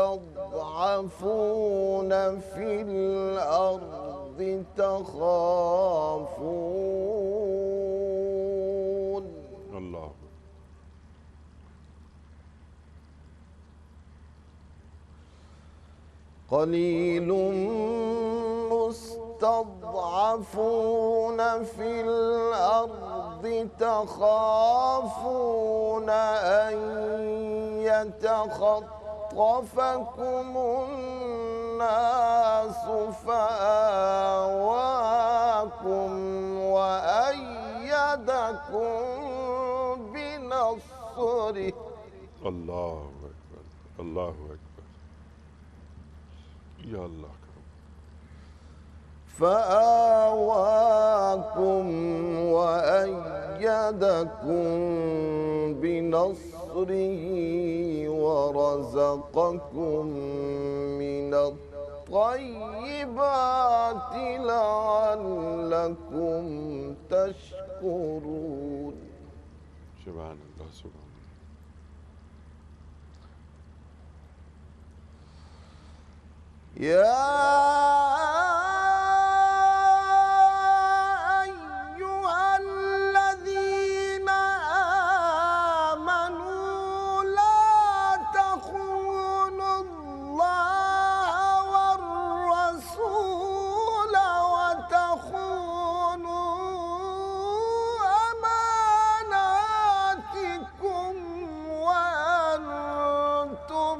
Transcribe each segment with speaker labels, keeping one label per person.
Speaker 1: المستضعفون في الأرض تخافون
Speaker 2: اللہ
Speaker 1: قليل مستضعفون في الأرض تخافون أن يتخطفكم الناس فآواكم وأيدكم بنصره
Speaker 2: اللہ اکبر اللہ اکبر یا اللہ کرم
Speaker 1: فآواكم وأيدكم بنصره ورزقكم من الطيبات لعلكم تشكرون
Speaker 2: سبحان اللہ سبحان اللہ
Speaker 1: يا أيها الذين آمنوا لا تخونوا الله والرسول وتخونوا أماناتكم وأنتم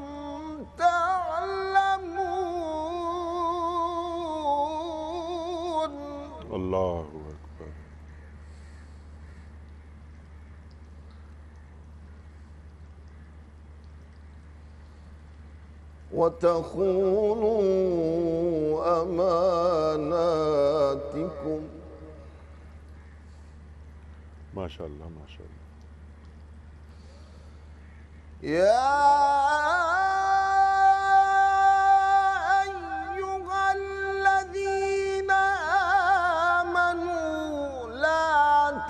Speaker 2: اللہ اکبر
Speaker 1: وتخونوا أماناتكم
Speaker 2: ماشاء اللہ ماشاء اللہ
Speaker 1: يا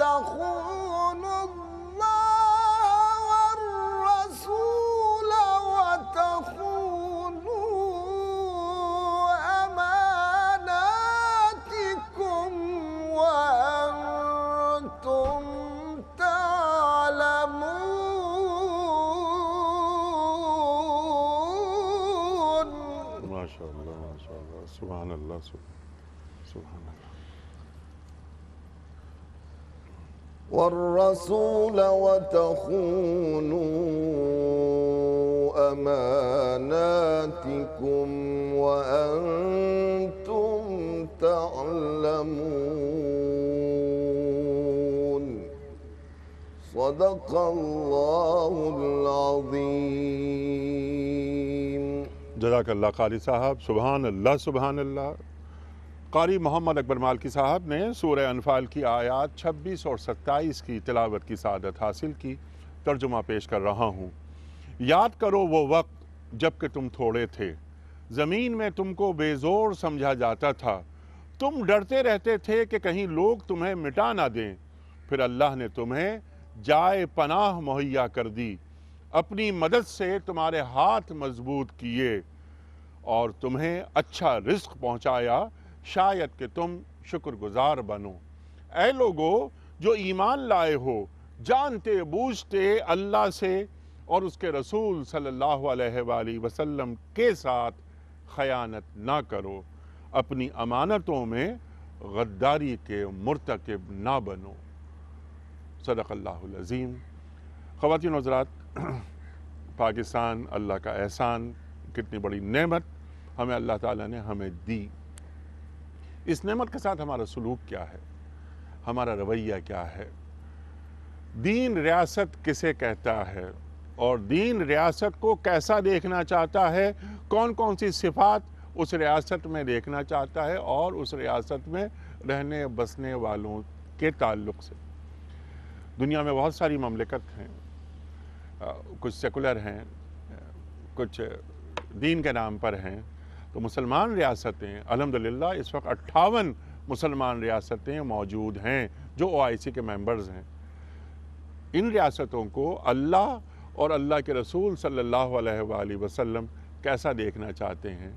Speaker 1: تخونوا الله والرسول وتخونوا أماناتكم وأنتم تعلمون
Speaker 2: ما شاء اللہ ما شاء اللہ سبحان اللہ سبحان اللہ
Speaker 1: والرسول وتخونوا أماناتكم وأنتم تعلمون صدق الله العظيم
Speaker 2: جزاک اللہ قاری صاحب سبحان اللہ سبحان اللہ قاری محمد اکبر مالکی صاحب نے سورہ انفال کی آیات 26 اور 27 کی تلاوت کی سعادت حاصل کی ترجمہ پیش کر رہا ہوں یاد کرو وہ وقت جب کہ تم تھوڑے تھے زمین میں تم کو بے زور سمجھا جاتا تھا تم ڈرتے رہتے تھے کہ کہیں لوگ تمہیں مٹا نہ دیں پھر اللہ نے تمہیں جائے پناہ مہیا کر دی اپنی مدد سے تمہارے ہاتھ مضبوط کیے اور تمہیں اچھا رزق پہنچایا شاید کہ تم شکر گزار بنو اے لوگو جو ایمان لائے ہو جانتے بوجھتے اللہ سے اور اس کے رسول صلی اللہ علیہ وآلہ وسلم کے ساتھ خیانت نہ کرو اپنی امانتوں میں غداری کے مرتکب نہ بنو صدق اللہ العظیم خواتین و حضرات پاکستان اللہ کا احسان کتنی بڑی نعمت ہمیں اللہ تعالیٰ نے ہمیں دی اس نعمت کے ساتھ ہمارا سلوک کیا ہے ہمارا رویہ کیا ہے دین ریاست کسے کہتا ہے اور دین ریاست کو کیسا دیکھنا چاہتا ہے کون کون سی صفات اس ریاست میں دیکھنا چاہتا ہے اور اس ریاست میں رہنے بسنے والوں کے تعلق سے دنیا میں بہت ساری مملکت ہیں کچھ سیکولر ہیں کچھ دین کے نام پر ہیں تو مسلمان ریاستیں الحمدللہ اس وقت 58 مسلمان ریاستیں موجود ہیں جو OIC کے ممبرز ہیں ان ریاستوں کو اللہ اور اللہ کے رسول صلی اللہ علیہ وآلہ وسلم کیسا دیکھنا چاہتے ہیں،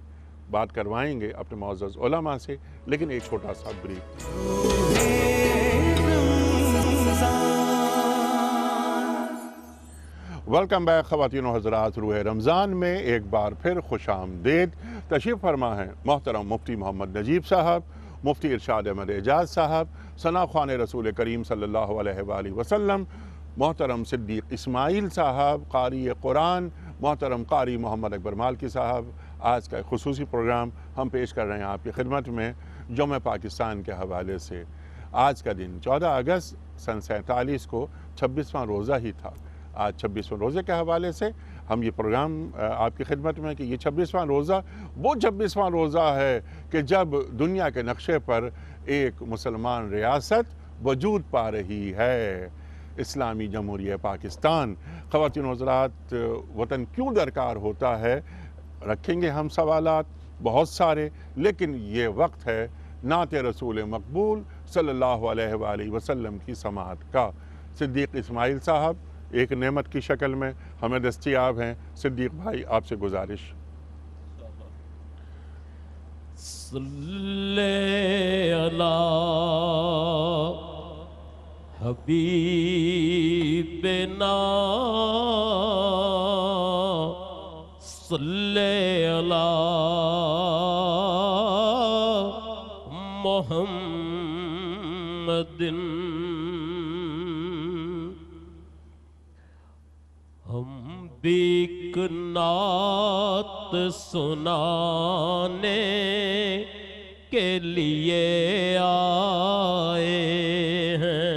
Speaker 2: بات کروائیں گے اپنے معزز علماء سے، لیکن ایک چھوٹا سا بریک۔ ویلکم بیک خواتین و حضرات، روح رمضان میں ایک بار پھر خوش آمدید۔ تشریف فرما ہے محترم مفتی محمد نجیب صاحب، مفتی ارشاد احمد اعجاز صاحب، ثنا خوان رسول کریم صلی اللہ علیہ وآلہ وسلم، محترم صدیق اسماعیل صاحب، قاری قرآن محترم قاری محمد اکبر مالکی صاحب۔ آج کا ایک خصوصی پروگرام ہم پیش کر رہے ہیں آپ کی خدمت میں جمعہ پاکستان کے حوالے سے۔ آج کا دن 14 اگست سن 47 کو 26واں روزہ ہی تھا۔ آج 26واں روزے کے حوالے سے ہم یہ پروگرام آپ کی خدمت میں کہ یہ 26واں روزہ وہ 26واں روزہ ہے کہ جب دنیا کے نقشے پر ایک مسلمان ریاست وجود پا رہی ہے، اسلامی جمہوریہ پاکستان۔ خواتین و حضرات، وطن کیوں درکار ہوتا ہے، رکھیں گے ہم سوالات بہت سارے، لیکن یہ وقت ہے نعت رسول مقبول صلی اللہ علیہ وآلہ وسلم کی سماعت کا۔ صدیق اسماعیل صاحب ایک نعمت کی شکل میں ہمیں دستیاب ہیں۔ صدیق بھائی، آپ سے گزارش۔
Speaker 3: صلی علی حبیبنا صلی علی محمد۔ ہم بھی ایک نعت سنانے کے لیے آئے ہیں،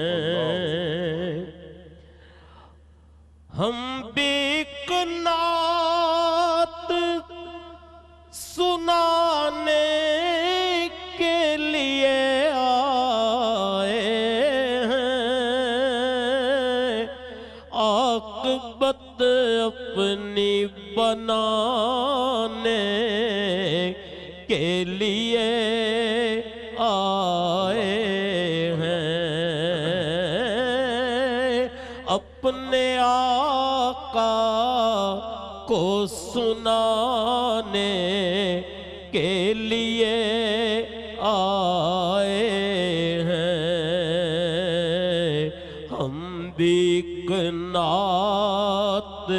Speaker 3: ہم بھی ایک نعت سنانے کے لیے آئے ہیں، عاقبت اپنی بنانے کے لیے آئے ہیں، اپنے آقا کو سنانے کے لیے آئے ہیں، ہم بھی ایک نعت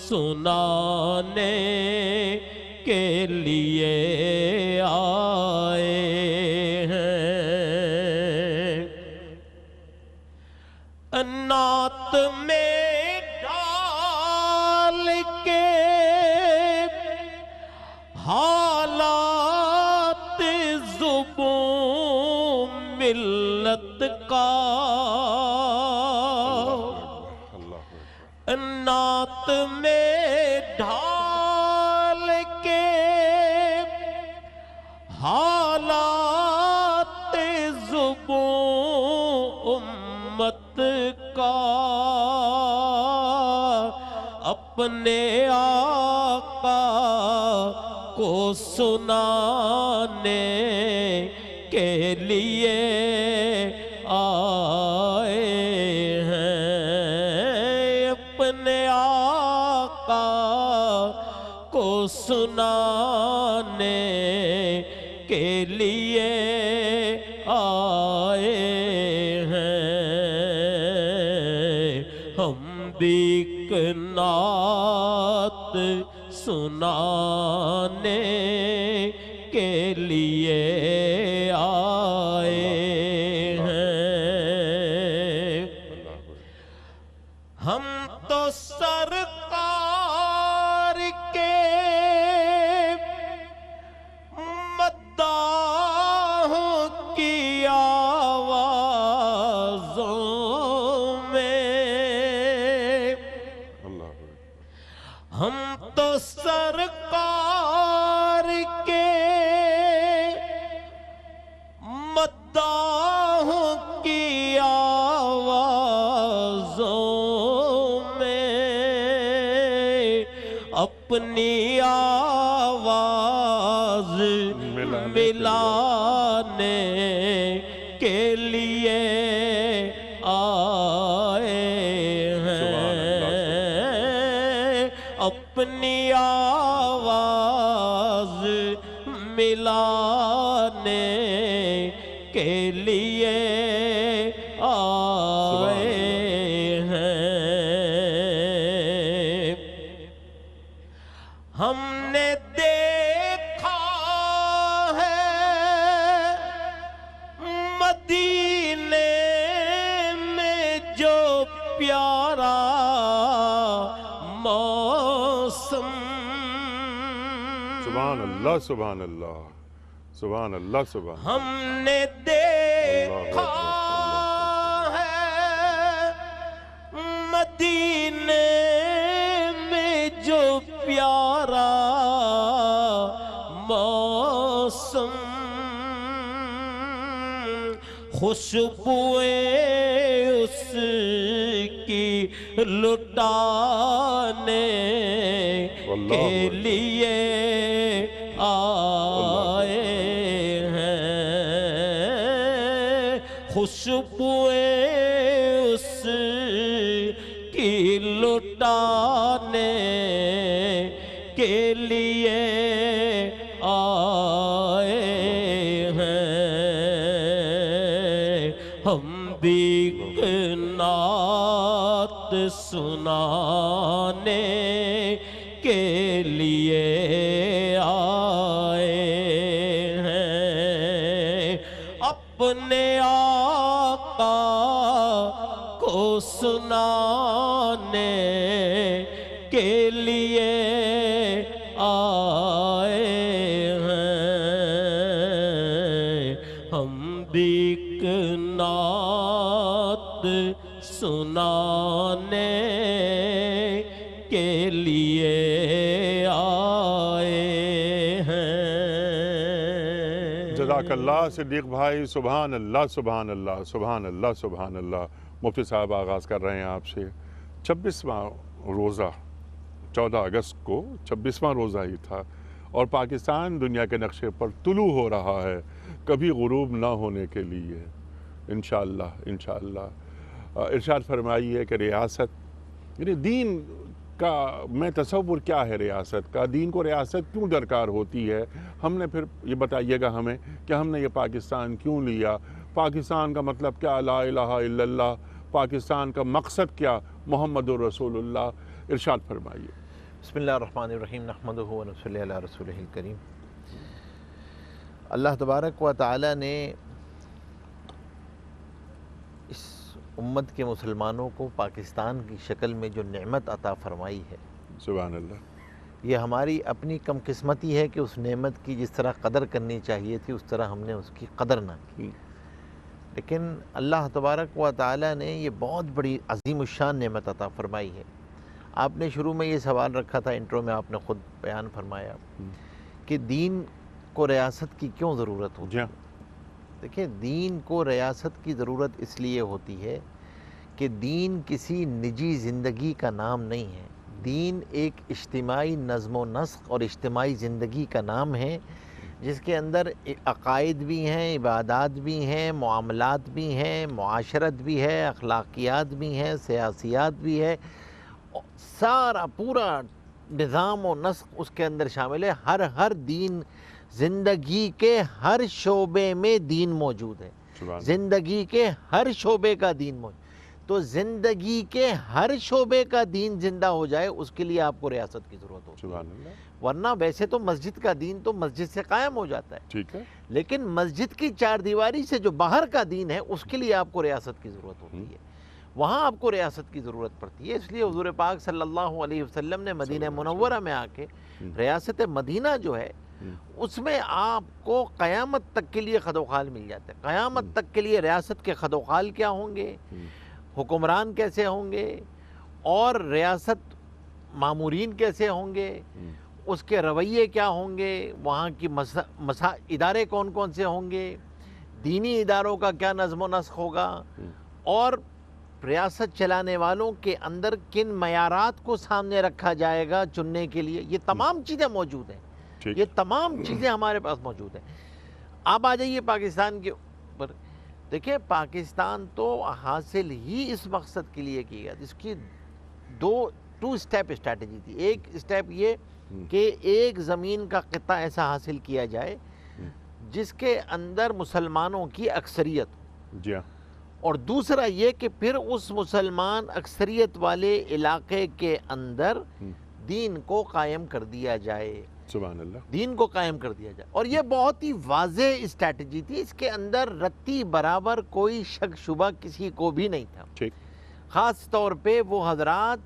Speaker 3: سنانے کے لیے آئے ہیں، نعت میں ڈال کے حالات زبوں ملت کا، نعت میں ڈھال کے حالات زبوں امت کا، اپنے آقا کو سنانے کے لیے آئے ہیں، اپنے آقا کو سنانے کے لیے آئے ہیں، ہم بھی ایک نعت سنانے کے لیے آئے ہیں، ہم تو سرکار کے مداحوں کی آوازوں میں، ہم تو سرکار کے مداحوں کی آوازوں میں اپنی آواز ملانے کے لیے آئے ہیں، اپنی آواز ملانے کے لیے آئے ہیں ہم نے دیکھا ہے مدینے میں جو پیارا موسم
Speaker 2: سبحان اللہ سبحان اللہ سبحان اللہ سبحان
Speaker 3: ہم نے دیکھا ہے مدینے میں جو پیارا موسم خوشبوئیں اس کی لٹانے کے لیے آئے ہیں خوشبوئیں اس کی لٹانے کے لیے آئے ہیں ہم بھی نعت سنانے کے لیے آئے ہیں اپنے آقا کو سنانے کے لیے آئے ہیں ہم بھی نعت سنانے کے لیے آئے ہیں
Speaker 2: جزاک اللہ صدیق بھائی سبحان اللہ سبحان اللہ سبحان اللہ سبحان اللہ مفتی صاحب آغاز کر رہے ہیں آپ سے 26واں روزہ 14 اگست کو 26واں روزہ ہی تھا اور پاکستان دنیا کے نقشے پر طلوع ہو رہا ہے کبھی غروب نہ ہونے کے لیے انشاءاللہ انشاءاللہ ارشاد فرمائیے کہ ریاست یعنی دین کا میں تصور کیا ہے ریاست کا دین کو ریاست کیوں درکار ہوتی ہے ہم نے پھر یہ بتائیے گا ہمیں کہ ہم نے یہ پاکستان کیوں لیا پاکستان کا مطلب کیا لا الہ الا اللہ پاکستان کا مقصد کیا محمد رسول اللہ ارشاد فرمائیے
Speaker 4: بسم اللہ الرحمن الرحیم نحمدہ و نصلی علی رسولہ الکریم اللہ تبارک و تعالی نے اس امت کے مسلمانوں کو پاکستان کی شکل میں جو نعمت عطا فرمائی ہے
Speaker 2: سبحان اللہ
Speaker 4: یہ ہماری اپنی کم قسمتی ہے کہ اس نعمت کی جس طرح قدر کرنی چاہیے تھی اس طرح ہم نے اس کی قدر نہ کی لیکن اللہ تبارک و تعالی نے یہ بہت بڑی عظیم الشان نعمت عطا فرمائی ہے آپ نے شروع میں یہ سوال رکھا تھا انٹرو میں آپ نے خود بیان فرمایا کہ دین کو ریاست کی کیوں ضرورت ہوتی ہے دیکھیں دین کو ریاست کی ضرورت اس لیے ہوتی ہے کہ دین کسی نجی زندگی کا نام نہیں ہے دین ایک اجتماعی نظم و نسق اور اجتماعی زندگی کا نام ہے جس کے اندر عقائد بھی ہیں عبادات بھی ہیں معاملات بھی ہیں معاشرت بھی ہے اخلاقیات بھی ہیں سیاسیات بھی ہے سارا پورا نظام و نسق اس کے اندر شامل ہے ہر دین زندگی کے ہر شعبے میں دین موجود ہے زندگی کے ہر شعبے کا دین موجود تو زندگی کے ہر شعبے کا دین زندہ ہو جائے اس کے لیے آپ کو ریاست کی ضرورت ہوتی ہے ورنہ ویسے تو مسجد کا دین تو مسجد سے قائم ہو جاتا ہے
Speaker 2: ٹھیک ہے
Speaker 4: لیکن مسجد کی چار دیواری سے جو باہر کا دین ہے اس کے لیے آپ کو ریاست کی ضرورت ہوتی ہے وہاں آپ کو ریاست کی ضرورت پڑتی ہے اس لیے حضور پاک صلی اللہ علیہ وسلم نے مدینہ منورہ میں آ کے ریاست مدینہ جو ہے اس میں آپ کو قیامت تک کے لیے خدوخال مل جاتے ہیں قیامت تک کے لیے ریاست کے خدوخال کیا ہوں گے حکمران کیسے ہوں گے اور ریاست مامورین کیسے ہوں گے اس کے رویے کیا ہوں گے وہاں کی ادارے کون کون سے ہوں گے دینی اداروں کا کیا نظم و نسق ہوگا اور ریاست چلانے والوں کے اندر کن معیارات کو سامنے رکھا جائے گا چننے کے لیے یہ تمام چیزیں موجود ہیں یہ تمام چیزیں ہمارے پاس موجود ہیں آپ آ جائیے پاکستان کے اوپر دیکھیں پاکستان تو حاصل ہی اس مقصد کے لیے کی گیا جس کی ٹو سٹیپ اسٹریٹجی تھی ایک سٹیپ یہ کہ ایک زمین کا خطہ ایسا حاصل کیا جائے جس کے اندر مسلمانوں کی اکثریت ہو،
Speaker 2: جی ہاں،
Speaker 4: اور دوسرا یہ کہ پھر اس مسلمان اکثریت والے علاقے کے اندر دین کو قائم کر دیا جائے،
Speaker 2: سبحان اللہ،
Speaker 4: دین کو قائم کر دیا جائے. اور یہ بہت ہی واضح اسٹریٹجی تھی، اس کے اندر رتی برابر کوئی شک شبہ کسی کو بھی نہیں تھا.
Speaker 2: ٹھیک،
Speaker 4: خاص طور پہ وہ حضرات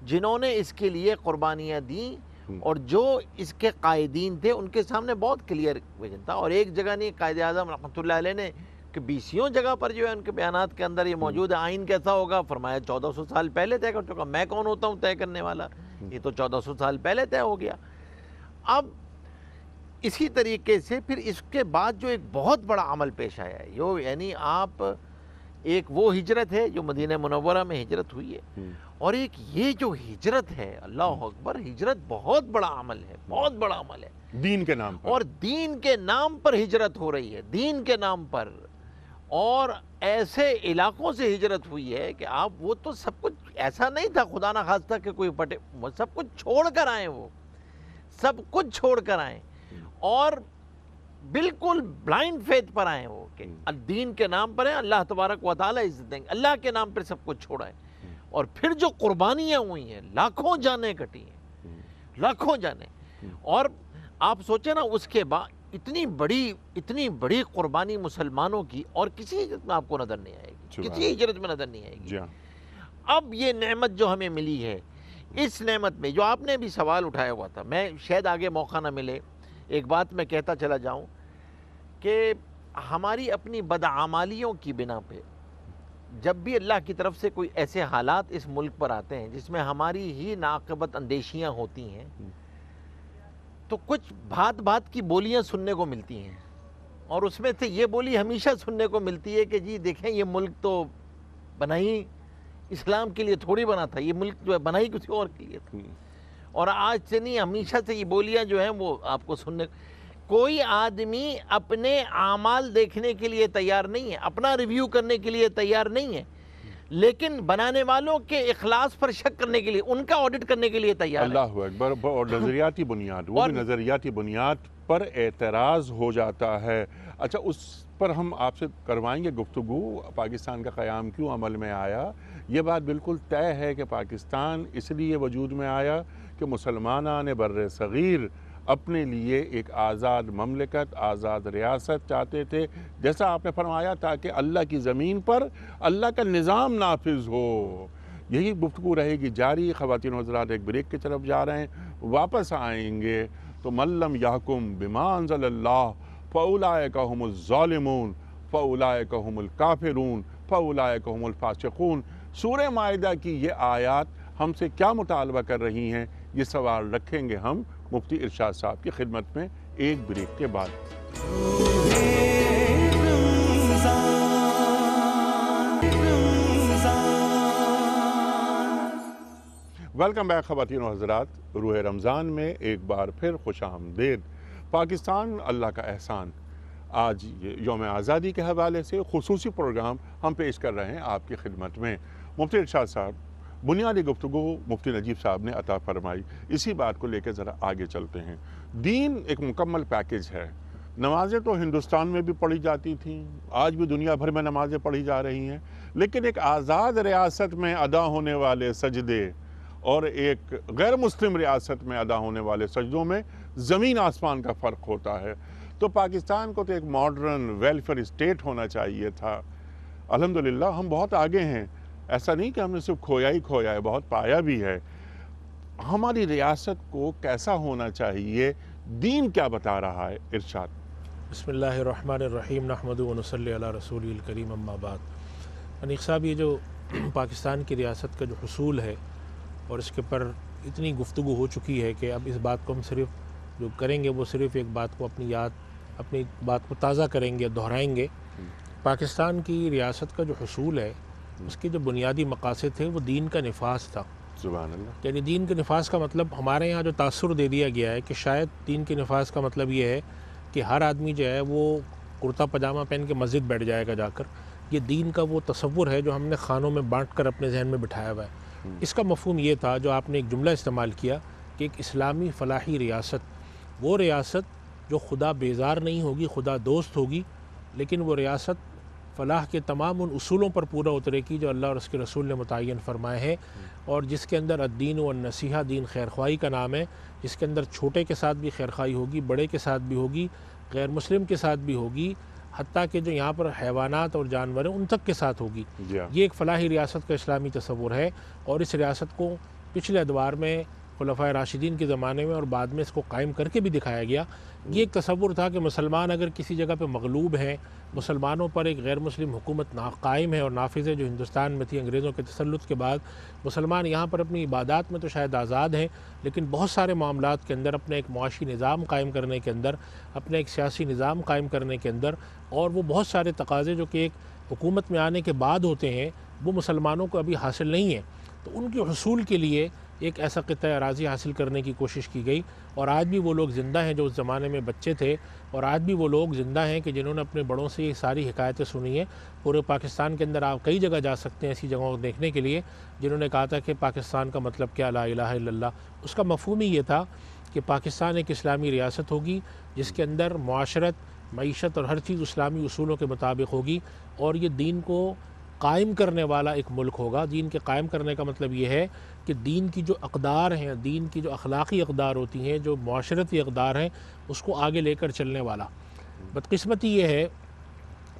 Speaker 4: جنہوں نے اس کے لیے قربانیاں دیں اور جو اس کے قائدین تھے ان کے سامنے بہت کلیئر ویژن تھا. اور ایک جگہ نہیں، قائد اعظم رحمۃ اللہ علیہ نے کہ 20 جگہ پر جو ہے ان کے بیانات کے اندر یہ موجود ہے، آئین کیسا ہوگا، فرمایا 1400 سال پہلے طے کر چکا. میں کون ہوتا ہوں طے کرنے والا، یہ تو 1400 سال پہلے طے ہو گیا. اب اسی طریقے سے پھر اس کے بعد جو ایک بہت بڑا عمل پیش آیا ہے، یعنی آپ ایک وہ ہجرت ہے جو مدینہ منورہ میں ہجرت ہوئی ہے، اور ایک یہ جو ہجرت ہے، اللہ اکبر، ہجرت بہت بڑا عمل ہے، بہت بڑا عمل ہے
Speaker 2: دین کے نام پر،
Speaker 4: اور دین کے نام پر ہجرت ہو رہی ہے، دین کے نام پر. اور ایسے علاقوں سے ہجرت ہوئی ہے کہ آپ وہ تو سب کچھ ایسا نہیں تھا خدا نہ خواستہ کہ کوئی پٹے، وہ سب کچھ چھوڑ کر آئے، وہ سب کچھ چھوڑ کر آئے اور بالکل بلائنڈ فیتھ پر آئے، وہ کہ دین کے نام پر ہیں، اللہ تبارک و تعالیٰ عزت دیں گے، اللہ کے نام پر سب کچھ چھوڑا ہے. اور پھر جو قربانیاں ہوئی ہیں، لاکھوں جانیں کٹی ہیں، لاکھوں جانیں. اور آپ سوچیں نا، اس کے بعد اتنی بڑی قربانی مسلمانوں کی، اور کسی ہجرت میں آپ کو نظر نہیں آئے گی، کسی ہجرت میں نظر نہیں آئے گی. اب یہ نعمت جو ہمیں ملی ہے، اس نعمت میں جو آپ نے بھی سوال اٹھایا ہوا تھا، میں شاید آگے موقع نہ ملے، ایک بات میں کہتا چلا جاؤں کہ ہماری اپنی بدعمالیوں کی بنا پہ جب بھی اللہ کی طرف سے کوئی ایسے حالات اس ملک پر آتے ہیں جس میں ہماری ہی ناقبت اندیشیاں ہوتی ہیں، تو کچھ بات کی بولیاں سننے کو ملتی ہیں. اور اس میں سے یہ بولی ہمیشہ سننے کو ملتی ہے کہ جی دیکھیں، یہ ملک تو بنا ہی اسلام کے لیے تھوڑی بنا تھا، یہ ملک جو ہے بنا ہی کسی اور کے لیے تھا. اور آج سے نہیں، ہمیشہ سے یہ بولیاں جو ہیں وہ آپ کو سننے. کوئی آدمی اپنے اعمال دیکھنے کے لیے تیار نہیں ہے، اپنا ریویو کرنے کے لیے تیار نہیں ہے، لیکن بنانے والوں کے اخلاص پر شک کرنے کے لیے، ان کا آڈٹ کرنے کے لیے تیار ہے.
Speaker 2: اللہ اکبر. اور نظریاتی بنیاد، وہ بھی نظریاتی بنیاد پر اعتراض ہو جاتا ہے. اچھا، اس پر ہم آپ سے کروائیں گے گفتگو. پاکستان کا قیام کیوں عمل میں آیا؟ یہ بات بالکل طے ہے کہ پاکستان اس لیے وجود میں آیا کہ مسلمانان بر صغیر اپنے لیے ایک آزاد مملکت، آزاد ریاست چاہتے تھے، جیسا آپ نے فرمایا، تاکہ اللہ کی زمین پر اللہ کا نظام نافذ ہو. یہی گفتگو رہے گی جاری. خواتین و حضرات، ایک بریک کی طرف جا رہے ہیں، واپس آئیں گے تو من لم یحکم بما انزل اللہ فاولئک هم الظالمون فاولئک هم الکافرون فاولئک هم الفاسقون. سورہ مائدہ کی یہ آیات ہم سے کیا مطالبہ کر رہی ہیں؟ یہ سوال رکھیں گے ہم مفتی ارشاد صاحب کی خدمت میں ایک بریک کے بعد. ویلکم بیک خواتین و حضرات. روح رمضان میں ایک بار پھر خوش آمدید. پاکستان اللہ کا احسان. آج یوم آزادی کے حوالے سے خصوصی پروگرام ہم پیش کر رہے ہیں آپ کی خدمت میں. مفتی ارشاد صاحب، بنیادی گفتگو مفتی نجیب صاحب نے عطا فرمائی. اسی بات کو لے کے ذرا آگے چلتے ہیں. دین ایک مکمل پیکج ہے. نمازیں تو ہندوستان میں بھی پڑھی جاتی تھیں، آج بھی دنیا بھر میں نمازیں پڑھی جا رہی ہیں، لیکن ایک آزاد ریاست میں ادا ہونے والے سجدے اور ایک غیر مسلم ریاست میں ادا ہونے والے سجدوں میں زمین آسمان کا فرق ہوتا ہے. تو پاکستان کو تو ایک ماڈرن ویلفیئر اسٹیٹ ہونا چاہیے تھا. الحمدللہ ہم بہت آگے ہیں. ایسا نہیں کہ ہم نے صرف کھویا ہی کھویا ہے، بہت پایا بھی ہے. ہماری ریاست کو کیسا ہونا چاہیے؟ دین کیا بتا رہا ہے؟ ارشاد.
Speaker 5: بسم اللہ الرحمن الرحیم، نحمدہ و نصلی علی رسول الکریم، اما بعد. انیق صاحب، یہ جو پاکستان کی ریاست کا جو حصول ہے اور اس کے پر اتنی گفتگو ہو چکی ہے کہ اب اس بات کو ہم صرف جو کریں گے وہ صرف ایک بات کو اپنی بات کو تازہ کریں گے، دہرائیں گے. پاکستان کی ریاست کا جو حصول ہے، اس کے جو بنیادی مقاصد تھے وہ دین کا نفاذ تھا.
Speaker 2: سبحان اللہ.
Speaker 5: یعنی دین کے نفاذ کا مطلب ہمارے یہاں جو تاثر دے دیا گیا ہے کہ شاید دین کے نفاذ کا مطلب یہ ہے کہ ہر آدمی جو ہے وہ کرتا پاجامہ پہن کے مسجد بیٹھ جائے گا جا کر. یہ دین کا وہ تصور ہے جو ہم نے خانوں میں بانٹ کر اپنے ذہن میں بٹھایا ہوا ہے. اس کا مفہوم یہ تھا جو آپ نے ایک جملہ استعمال کیا کہ ایک اسلامی فلاحی ریاست، وہ ریاست جو خدا بیزار نہیں ہوگی، خدا دوست ہوگی، لیکن وہ ریاست فلاح کے تمام ان اصولوں پر پورا اترے گی جو اللہ اور اس کے رسول نے متعین فرمائے ہیں، اور جس کے اندر الدین والنصیحہ، دین خیرخواہی کا نام ہے، جس کے اندر چھوٹے کے ساتھ بھی خیرخواہی ہوگی، بڑے کے ساتھ بھی ہوگی، غیر مسلم کے ساتھ بھی ہوگی، حتیٰ کہ جو یہاں پر حیوانات اور جانور ہیں ان تک کے ساتھ ہوگی۔ یہ ایک فلاحی ریاست کا اسلامی تصور ہے، اور اس ریاست کو پچھلے ادوار میں خلفائے راشدین کے زمانے میں اور بعد میں اس کو قائم کر کے بھی دکھایا گیا۔ یہ ایک تصور تھا کہ مسلمان اگر کسی جگہ پہ مغلوب ہیں، مسلمانوں پر ایک غیر مسلم حکومت قائم ہے اور نافذ ہے جو ہندوستان میں تھی انگریزوں کے تسلط کے بعد، مسلمان یہاں پر اپنی عبادات میں تو شاید آزاد ہیں، لیکن بہت سارے معاملات کے اندر، اپنے ایک معاشی نظام قائم کرنے کے اندر، اپنے ایک سیاسی نظام قائم کرنے کے اندر، اور وہ بہت سارے تقاضے جو کہ ایک حکومت میں آنے کے بعد ہوتے ہیں، وہ مسلمانوں کو ابھی حاصل نہیں ہیں۔ تو ان کے حصول کے لیے ایک ایسا قطع اراضی حاصل کرنے کی کوشش کی گئی، اور آج بھی وہ لوگ زندہ ہیں جو اس زمانے میں بچے تھے، اور آج بھی وہ لوگ زندہ ہیں کہ جنہوں نے اپنے بڑوں سے یہ ساری حکایتیں سنی ہیں۔ پورے پاکستان کے اندر آپ کئی جگہ جا سکتے ہیں ایسی جگہوں کو دیکھنے کے لیے، جنہوں نے کہا تھا کہ پاکستان کا مطلب کیا، لا الہ الا اللہ۔ اس کا مفہوم ہی یہ تھا کہ پاکستان ایک اسلامی ریاست ہوگی جس کے اندر معاشرت، معیشت اور ہر چیز اسلامی اصولوں کے مطابق ہوگی، اور یہ دین کو قائم کرنے والا ایک ملک ہوگا۔ دین کے قائم کرنے کا مطلب یہ ہے کہ دین کی جو اقدار ہیں، دین کی جو اخلاقی اقدار ہوتی ہیں، جو معاشرتی اقدار ہیں، اس کو آگے لے کر چلنے والا۔ بدقسمتی یہ ہے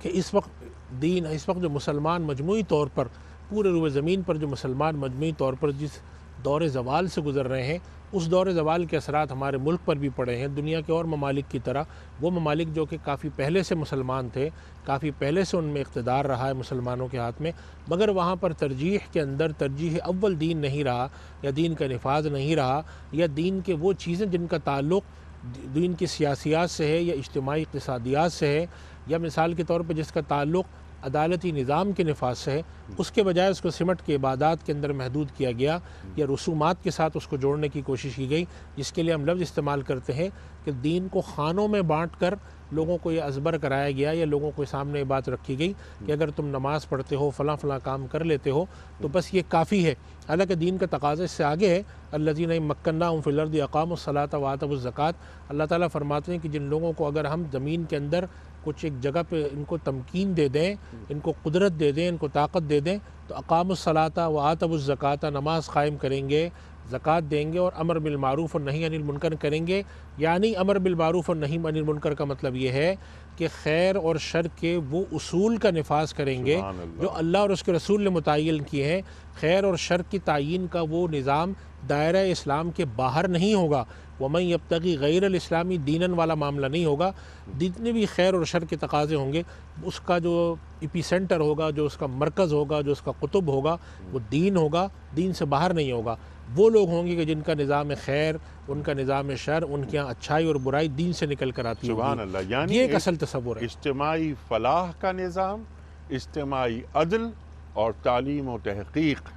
Speaker 5: کہ اس وقت جو مسلمان مجموعی طور پر پورے روئے زمین پر جو مسلمان مجموعی طور پر جس دور زوال سے گزر رہے ہیں، اس دور زوال کے اثرات ہمارے ملک پر بھی پڑے ہیں۔ دنیا کے اور ممالک کی طرح وہ ممالک جو کہ کافی پہلے سے مسلمان تھے، کافی پہلے سے ان میں اقتدار رہا ہے مسلمانوں کے ہاتھ میں، مگر وہاں پر ترجیح کے اندر ترجیح اول دین نہیں رہا، یا دین کا نفاذ نہیں رہا، یا دین کے وہ چیزیں جن کا تعلق دین کی سیاسیات سے ہے یا اجتماعی اقتصادیات سے ہے، یا مثال کے طور پہ جس کا تعلق عدالتی نظام کے نفاذ سے ہے، اس کے بجائے اس کو سمٹ کے عبادات کے اندر محدود کیا گیا، یا رسومات کے ساتھ اس کو جوڑنے کی کوشش کی گئی، جس کے لیے ہم لفظ استعمال کرتے ہیں کہ دین کو خانوں میں بانٹ کر لوگوں کو یہ ازبر کرایا گیا، یا لوگوں کے سامنے یہ بات رکھی گئی کہ اگر تم نماز پڑھتے ہو، فلاں فلاں کام کر لیتے ہو تو بس یہ کافی ہے۔ حالانکہ دین کا تقاضا اس سے آگے ہے۔ الذین مکناہم فی الارض اقاموا الصلاۃ وآتوا الزکوٰۃ۔ اللہ تعالیٰ فرماتے ہیں کہ جن لوگوں کو اگر ہم زمین کے اندر کچھ ایک جگہ پہ ان کو تمکین دے دیں، ان کو قدرت دے دیں، ان کو طاقت دے دیں، تو اقاموا الصلاۃ وآتوا الزکوٰۃ، نماز قائم کریں گے، زکوٰۃ دیں گے، اور امر بالمعروف اور نہی عن المنکر کریں گے۔ یعنی امر بالمعروف اور نہی عن المنکر کا مطلب یہ ہے کہ خیر اور شر کے وہ اصول کا نفاذ کریں گے جو اللہ اور اس کے رسول نے متعین کیے ہیں۔ خیر اور شر کی تعیین کا وہ نظام دائرہ اسلام کے باہر نہیں ہوگا، وَمَن يَبْتَغِي غَيْرَ الْإِسْلَامِ دِينًا والا معاملہ نہیں ہوگا۔ جتنے بھی خیر اور شر کے تقاضے ہوں گے، اس کا جو ایپی سینٹر ہوگا، جو اس کا مرکز ہوگا، جو اس کا قطب ہوگا، وہ دین ہوگا، دین سے باہر نہیں ہوگا۔ وہ لوگ ہوں گے کہ جن کا نظام خیر، ان کا نظام شر، ان کے یہاں اچھائی اور برائی دین سے نکل کر آتی ہوگی۔
Speaker 2: سبحان اللہ، یعنی
Speaker 5: یہ ایک اصل تصور ہے۔
Speaker 2: اجتماعی فلاح کا نظام، اجتماعی عدل اور تعلیم و تحقیق،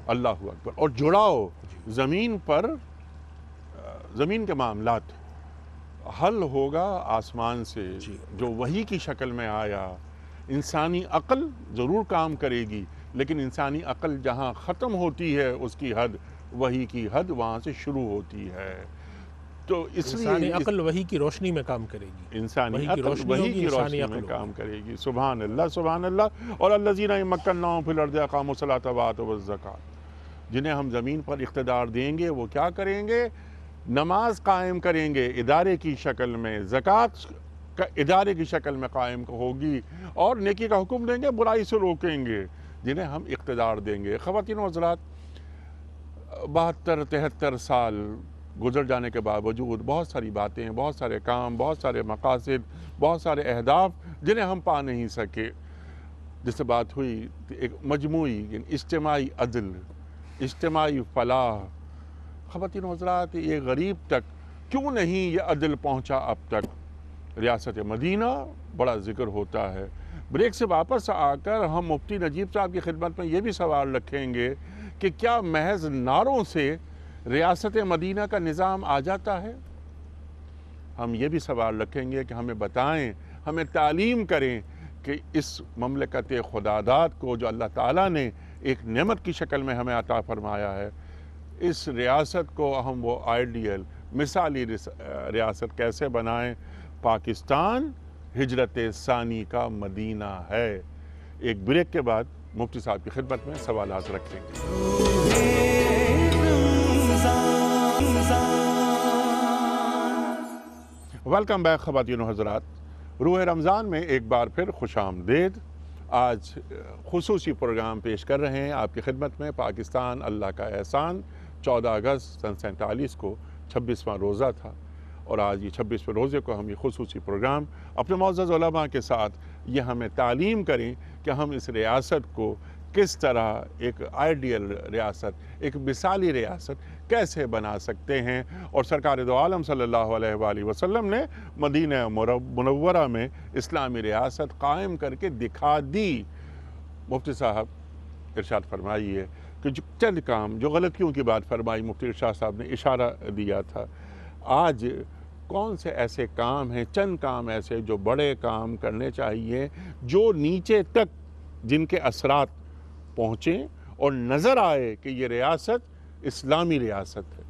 Speaker 2: اللہ اکبر، اور جڑاؤ زمین پر، زمین کے معاملات حل ہوگا آسمان سے، جو وحی کی شکل میں آیا۔ انسانی عقل ضرور کام کرے گی، لیکن انسانی عقل جہاں ختم ہوتی ہے اس کی حد، وحی کی حد وہاں سے شروع ہوتی ہے۔ تو اس لیے
Speaker 5: انسانی عقل وحی کی روشنی میں کام کرے گی،
Speaker 2: انسانی
Speaker 5: وحی کی
Speaker 2: عقل
Speaker 5: روشنی
Speaker 2: وحی
Speaker 5: ہوگی،
Speaker 2: کی
Speaker 5: انسانی
Speaker 2: روشنی
Speaker 5: عقل
Speaker 2: میں
Speaker 5: ہوگی۔
Speaker 2: کام کرے گی۔ سبحان اللہ، سبحان اللہ۔ اور الذین مکناہم فی الارض اقاموا الصلاۃ وآتوا الزکوٰۃ، جنہیں ہم زمین پر اقتدار دیں گے وہ کیا کریں گے؟ نماز قائم کریں گے ادارے کی شکل میں، زکوٰۃ کا ادارے کی شکل میں قائم ہوگی، اور نیکی کا حکم دیں گے، برائی سے روکیں گے، جنہیں ہم اقتدار دیں گے۔ خواتین و حضرات، 72-73 سال گزر جانے کے باوجود بہت ساری باتیں، بہت سارے کام، بہت سارے مقاصد، بہت سارے اہداف جنہیں ہم پا نہیں سکے۔ جس سے بات ہوئی ایک مجموعی اجتماعی عدل، اجتماعی فلاح۔ خواتین و حضرات، یہ غریب تک کیوں نہیں یہ عدل پہنچا اب تک؟ ریاست مدینہ بڑا ذکر ہوتا ہے۔ بریک سے واپس آ کر ہم مفتی نجیب صاحب کی خدمت میں یہ بھی سوال رکھیں گے کہ کیا محض نعروں سے ریاست مدینہ کا نظام آ جاتا ہے؟ ہم یہ بھی سوال رکھیں گے کہ ہمیں بتائیں، ہمیں تعلیم کریں کہ اس مملکت خداداد کو جو اللہ تعالیٰ نے ایک نعمت کی شکل میں ہمیں عطا فرمایا ہے، اس ریاست کو ہم وہ آئیڈیل، مثالی ریاست کیسے بنائیں؟ پاکستان ہجرت ثانی کا مدینہ ہے۔ ایک بریک کے بعد مفتی صاحب کی خدمت میں سوالات رکھیں گے۔ ویلکم بیک خواتین و حضرات، روح رمضان میں ایک بار پھر خوش آمدید۔ آج خصوصی پروگرام پیش کر رہے ہیں آپ کی خدمت میں پاکستان اللہ کا احسان۔ 14 اگست سن 47 کو 26واں روزہ تھا، اور آج یہ 26ویں روزے کو ہم یہ خصوصی پروگرام اپنے معزز علماء کے ساتھ یہ ہمیں تعلیم کریں کہ ہم اس ریاست کو کس طرح ایک آئیڈیل ریاست، ایک مثالی ریاست کیسے بنا سکتے ہیں۔ اور سرکار دو عالم صلی اللہ علیہ وآلہ وسلم نے مدینہ منورہ میں اسلامی ریاست قائم کر کے دکھا دی۔ مفتی صاحب ارشاد فرمائیے کہ جو چند کام، جو غلطیوں کی بات فرمائی مفتی ارشاد صاحب نے اشارہ دیا تھا، آج کون سے ایسے کام ہیں، چند کام ایسے جو بڑے کام کرنے چاہیے، جو نیچے تک جن کے اثرات پہنچیں اور نظر آئے کہ یہ ریاست اسلامی ریاست ہے؟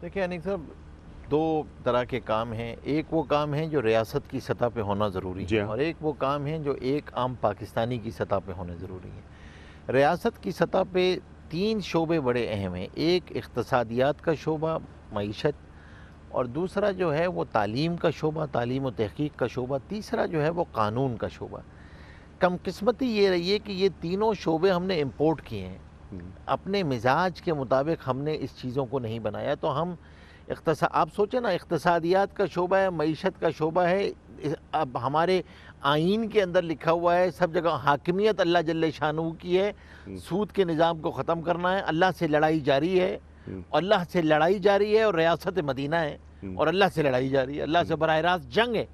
Speaker 4: دیکھیں انیس صاحب، دو طرح کے کام ہیں۔ ایک وہ کام ہیں جو ریاست کی سطح پہ ہونا ضروری ہے، اور ایک وہ کام ہیں جو ایک عام پاکستانی کی سطح پہ ہونے ضروری ہے۔ ریاست کی سطح پہ 3 شعبے بڑے اہم ہیں۔ ایک اقتصادیات کا شعبہ، معیشت، اور دوسرا جو ہے وہ تعلیم کا شعبہ، تعلیم و تحقیق کا شعبہ، تیسرا جو ہے وہ قانون کا شعبہ۔ کم قسمتی یہ رہی ہے کہ یہ تینوں شعبے ہم نے امپورٹ کیے ہیں، اپنے مزاج کے مطابق ہم نے اس چیزوں کو نہیں بنایا۔ تو ہم آپ سوچیں نا، اقتصادیات کا شعبہ ہے، معیشت کا شعبہ ہے، اب ہمارے آئین کے اندر لکھا ہوا ہے سب جگہ حاکمیت اللہ جل شانہ کی ہے، سود کے نظام کو ختم کرنا ہے، اللہ سے لڑائی جاری ہے، اللہ سے لڑائی جاری ہے، اور ریاست مدینہ ہے اور اللہ سے لڑائی جاری ہے، اللہ سے براہ راست جنگ ہے،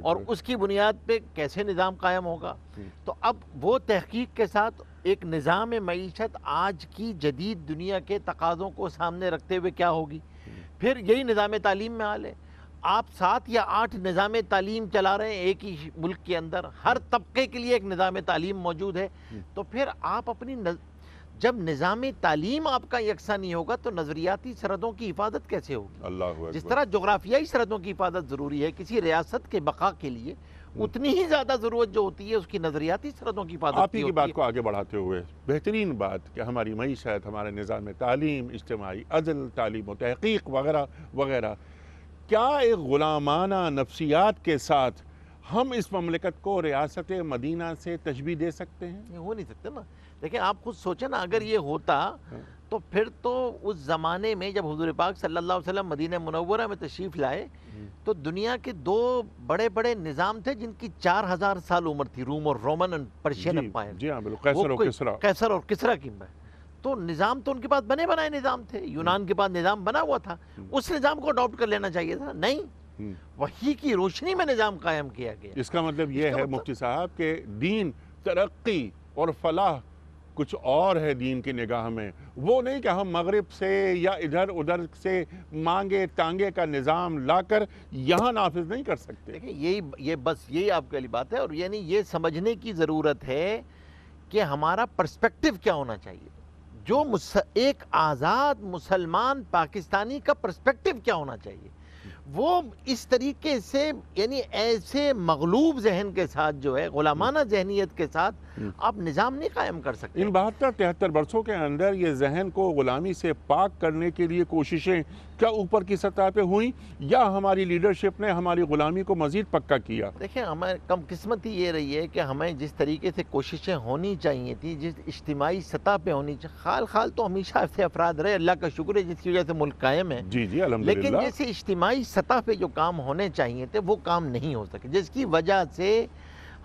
Speaker 4: اور اس کی بنیاد پہ کیسے نظام قائم ہوگا؟ تو اب وہ تحقیق کے ساتھ ایک نظام معیشت آج کی جدید دنیا کے تقاضوں کو سامنے رکھتے ہوئے کیا ہوگی؟ پھر یہی نظام تعلیم میں حال ہے۔ آپ 7 یا 8 نظام تعلیم چلا رہے ہیں ایک ہی ملک کے اندر، ہر طبقے کے لیے ایک نظام تعلیم موجود ہے۔ تو پھر آپ اپنی جب نظام تعلیم آپ کا یکساں نہیں ہوگا تو نظریاتی سرحدوں کی حفاظت کیسے ہوگی؟
Speaker 2: اللہ
Speaker 4: جس طرح جغرافیائی سرحدوں کی حفاظت ضروری ہے کسی ریاست کے بقا کے لیے، اتنی ہی زیادہ ضرورت جو ہوتی ہے اس کی نظریاتی سرحدوں کی حفاظت
Speaker 2: آپ ہی کی بات کو آگے بڑھاتے ہوئے بہترین بات کہ ہماری معیشت، ہمارے نظام تعلیم، اجتماعی عدل، تعلیم و تحقیق وغیرہ وغیرہ، کیا ایک غلامانہ نفسیات کے ساتھ ہم اس مملکت کو ریاست مدینہ سے تشبیہ دے سکتے ہیں؟
Speaker 4: یہ ہو نہیں سکتے نا۔ لیکن آپ خود سوچیں نا، اگر یہ ہوتا تو پھر تو اس زمانے میں جب حضور پاک صلی اللہ علیہ وسلم مدینہ منورہ میں تشریف لائے تو دنیا کے 2 بڑے بڑے نظام تھے جن کی 4000 سال عمر تھی، روم اور رومن اور پرشین امپائر۔
Speaker 2: جی ہاں بالکل،
Speaker 4: قیصر اور کسریٰ کی۔ تو نظام تو ان کے پاس بنے بنائے نظام تھے، یونان کے پاس نظام بنا ہوا تھا، اس نظام کو اڈاپٹ کر لینا چاہیے تھا، نہیں، وحی کی روشنی میں نظام قائم کیا گیا۔
Speaker 2: اس کا مطلب یہ ہے مفتی صاحب کہ دین، ترقی اور فلاح کچھ اور ہے دین کی نگاہ میں، وہ نہیں کہ ہم مغرب سے یا ادھر ادھر سے مانگے ٹانگے کا نظام لا کر یہاں نافذ نہیں کر سکتے۔
Speaker 4: دیکھیں یہی آپ کے لیے بات ہے، اور یعنی یہ سمجھنے کی ضرورت ہے کہ ہمارا پرسپیکٹیو کیا ہونا چاہیے، جو ایک آزاد مسلمان پاکستانی کا پرسپیکٹیو کیا ہونا چاہیے، وہ اس طریقے سے یعنی ایسے مغلوب ذہن کے ساتھ جو ہے، غلامانہ ذہنیت کے ساتھ آپ نظام نہیں قائم کر سکتے۔
Speaker 2: ان 72-73 برسوں کے اندر یہ ذہن کو غلامی سے پاک کرنے کے لیے کوششیں کیا اوپر کی سطح پہ ہوئیں، یا ہماری لیڈرشپ نے ہماری غلامی کو مزید پکا کیا؟
Speaker 4: دیکھیں، ہمیں کم قسمتی یہ رہی ہے کہ ہمیں جس طریقے سے کوششیں ہونی چاہیے تھی، جس اجتماعی سطح پہ ہونی چاہیے، خال تو ہمیشہ ایسے افراد رہے، اللہ کا شکر ہے جس کی وجہ سے ملک قائم ہے،
Speaker 2: جی الحمدللہ،
Speaker 4: لیکن جیسے اجتماعی سطح پہ جو کام ہونے چاہیے تھے وہ کام نہیں ہو سکے، جس کی وجہ سے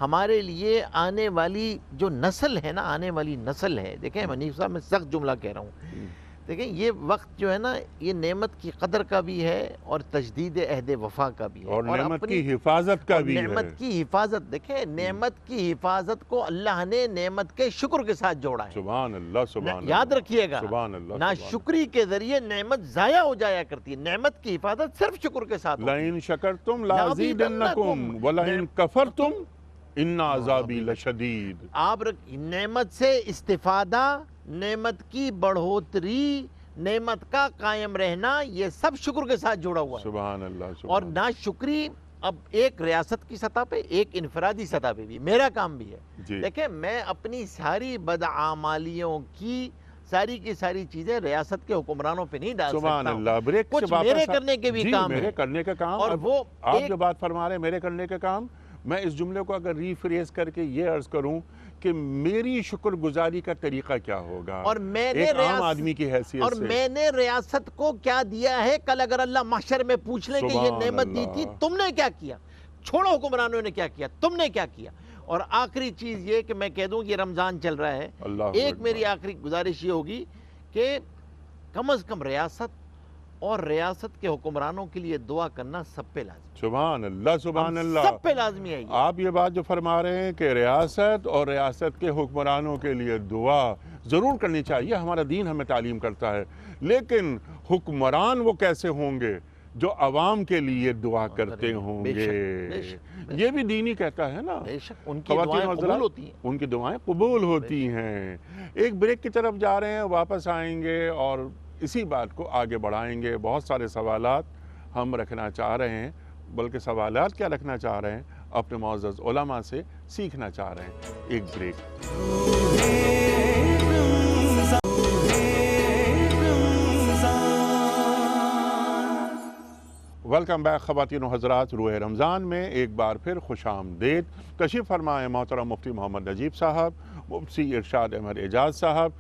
Speaker 4: ہمارے لیے آنے والی جو نسل ہے نا، آنے والی نسل ہے، دیکھیں منیف صاحب میں سخت جملہ کہہ رہا ہوں، دیکھیں یہ وقت جو ہے نا، یہ نعمت کی قدر کا بھی ہے اور تجدید عہد وفا کا بھی ہے،
Speaker 2: اور نعمت کی حفاظت کا بھی ہے۔
Speaker 4: نعمت کی حفاظت، دیکھیں نعمت کی حفاظت کو اللہ نے نعمت کے شکر کے ساتھ جوڑا ہے،
Speaker 2: سبحان اللہ، سبحان اللہ،
Speaker 4: یاد رکھیے گا،
Speaker 2: سبحان اللہ،
Speaker 4: ناشکری کے ذریعے نعمت ضائع ہو جایا کرتی ہے، نعمت کی حفاظت صرف شکر کے ساتھ ہوتی ہے۔
Speaker 2: لَإِن شَكَرْتُمْ لَأَزِيدَنَّكُمْ وَلَإِن كَفَرْتُمْ إِنَّ عَذَابِي لَشَدِيدٌ۔
Speaker 4: آپ نعمت سے استفادہ، نعمت کی بڑھوتری، نعمت کا قائم رہنا یہ سب شکر کے ساتھ جڑا ہوا ہے.
Speaker 2: سبحان اللہ سبحان
Speaker 4: اور
Speaker 2: اللہ.
Speaker 4: ناشکری اب ایک ریاست کی سطح پہ، ایک انفرادی سطح پہ بھی میرا کام بھی ہے.
Speaker 2: جی
Speaker 4: دیکھیں میں اپنی ساری بدعمالیوں کی ساری چیزیں ریاست کے حکمرانوں پہ نہیں ڈال سکتا
Speaker 2: سبحان
Speaker 4: ہوں.
Speaker 2: اللہ. بریک سے
Speaker 4: کچھ
Speaker 2: واپس
Speaker 4: میرے کرنے کے بھی
Speaker 2: جی
Speaker 4: کام
Speaker 2: میرے
Speaker 4: ہیں.
Speaker 2: کرنے کا کام.
Speaker 4: اور وہ
Speaker 2: آپ
Speaker 4: ایک
Speaker 2: جو بات فرما رہے ہیں میرے کرنے کا کام، میں اس جملے کو اگر ریفریز کر کے یہ عرض کروں کہ میری شکر گزاری کا طریقہ کیا ہوگا
Speaker 4: اور میں نے
Speaker 2: ایک عام آدمی کی حیثیت
Speaker 4: اور
Speaker 2: سے.
Speaker 4: میں نے ریاست کو کیا دیا ہے، کل اگر اللہ محشر میں پوچھ لیں کہ یہ
Speaker 2: سبحان
Speaker 4: نعمت دی تھی
Speaker 2: اللہ.
Speaker 4: تم نے کیا کیا، چھوڑو حکمرانوں نے کیا کیا، تم نے کیا کیا. اور آخری چیز یہ کہ میں کہہ دوں یہ رمضان چل رہا ہے،
Speaker 2: اللہ
Speaker 4: ایک
Speaker 2: اکبر.
Speaker 4: میری آخری گزارش یہ ہوگی کہ کم از کم ریاست اور ریاست کے حکمرانوں کے لیے دعا کرنا سب پہ لازمی.
Speaker 2: سبحان اللہ سبحان اللہ.
Speaker 4: سب پہ لازمی ہے یہ.
Speaker 2: آپ یہ بات جو فرما رہے ہیں کہ ریاست اور ریاست کے حکمرانوں کے لیے دعا ضرور کرنی چاہیے، ہمارا دین ہمیں تعلیم کرتا ہے، لیکن حکمران وہ کیسے ہوں گے جو عوام کے لیے دعا کرتے ہوں
Speaker 4: بے
Speaker 2: گے.
Speaker 4: شک، بے شک.
Speaker 2: یہ بھی دینی کہتا ہے نا.
Speaker 4: بے شک ان کی
Speaker 2: خواتین
Speaker 4: دعائیں
Speaker 2: و
Speaker 4: قبول
Speaker 2: حضرات،
Speaker 4: ہوتی ہیں.
Speaker 2: ان کی دعائیں قبول ہوتی ہیں. ایک بریک کی طرف جا رہے ہیں، واپس آئیں گے اور اسی بات کو آگے بڑھائیں گے. بہت سارے سوالات ہم رکھنا چاہ رہے ہیں، بلکہ سوالات کیا رکھنا چاہ رہے ہیں، اپنے معزز علماء سے سیکھنا چاہ رہے ہیں. ایک بریک. ویلکم بیک خواتین و حضرات. روح رمضان میں ایک بار پھر خوش آمدید. تشریف فرمائیں محترم مفتی محمد نجیب صاحب، مفتی ارشاد احمد اعجاز صاحب،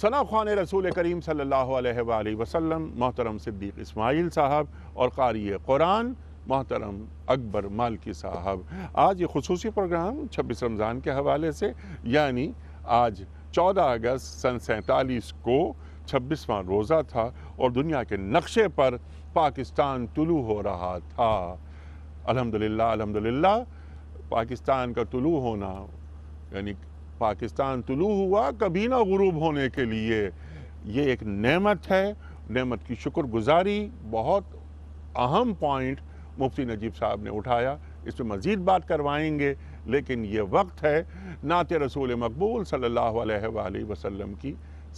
Speaker 2: ثنا خوان رسول کریم صلی اللہ علیہ وآلہ وسلم محترم صدیق اسماعیل صاحب، اور قاری قرآن محترم اکبر مالکی صاحب. آج یہ خصوصی پروگرام 26 رمضان کے حوالے سے، یعنی آج 14 اگست سن 47 کو 26واں روزہ تھا اور دنیا کے نقشے پر پاکستان طلوع ہو رہا تھا. الحمدللہ پاکستان کا طلوع ہونا، یعنی پاکستان طلوع ہوا کبھی نہ غروب ہونے کے لیے، یہ ایک نعمت ہے. نعمت کی شکر گزاری بہت اہم پوائنٹ مفتی نجیب صاحب نے اٹھایا. اس پہ مزید بات کروائیں گے، لیکن یہ وقت ہے نعت رسول مقبول صلی اللہ علیہ وآلہ وسلم کی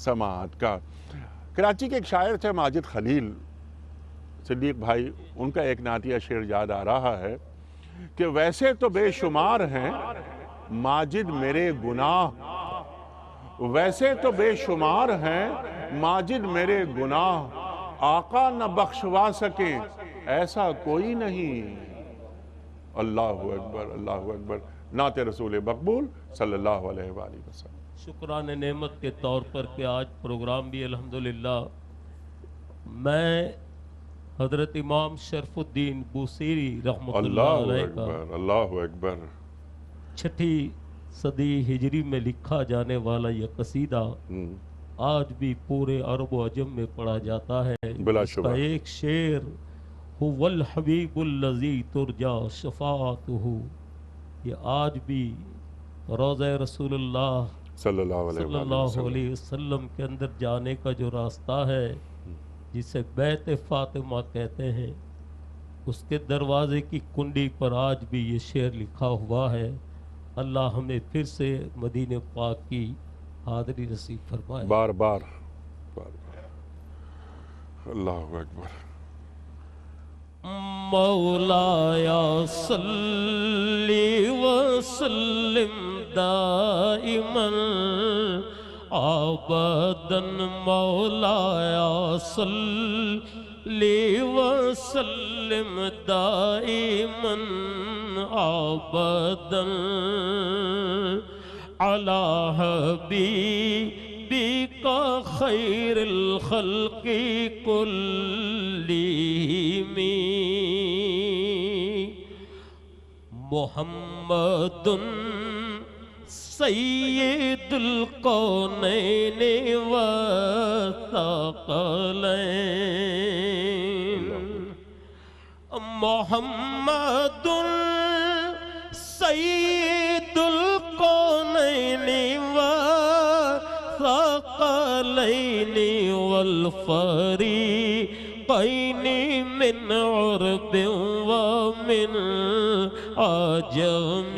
Speaker 2: سماعت کا. کراچی کے ایک شاعر تھے ماجد خلیل صدیق بھائی، ان کا ایک نعتیہ شعر یاد آ رہا ہے کہ ویسے تو بے شمار ہیں ماجد میرے گناہ، ویسے تو بے شمار ہیں ماجد میرے گناہ، آقا نہ بخشوا سکیں ایسا کوئی نہیں. اللہ اکبر اللہ اکبر. نعت رسول مقبول صلی اللہ علیہ وآلہ وسلم.
Speaker 3: شکران نعمت کے طور پر کہ آج پروگرام بھی الحمدللہ میں حضرت امام شرف الدین بوسیری رحمۃ اللہ
Speaker 2: اللہ
Speaker 3: علیہ کا
Speaker 2: اکبر اللہ اکبر.
Speaker 3: 6 صدی ہجری میں لکھا جانے والا یہ قصیدہ آج بھی پورے عرب و عجم میں پڑھا جاتا ہے.
Speaker 2: بلا
Speaker 3: اس کا
Speaker 2: شبہ.
Speaker 3: ایک شعر هو الحبیب الذی ترجا شفاعتہ، یہ آج بھی روضہ رسول اللہ
Speaker 2: صلی اللہ علیہ
Speaker 3: صلی
Speaker 2: وآلہ
Speaker 3: اللہ
Speaker 2: وسلم.
Speaker 3: علیہ وسلم کے اندر جانے کا جو راستہ ہے، جسے بیت فاطمہ کہتے ہیں، اس کے دروازے کی کنڈی پر آج بھی یہ شعر لکھا ہوا ہے. اللہ ہمیں پھر سے مدینہ پاک کی حاضری نصیب فرمائے.
Speaker 2: بار بار بار بار. اللہ اکبر.
Speaker 3: مولایا صلی وسلم دائما ابدا، مولایا صلی وسلم دائما ابدا علی حبیبک خیر الخلق کلہم محمد سید القونین والثقلین، محمد سید القونین والثقلین والفریقین من عرب ومن عجم،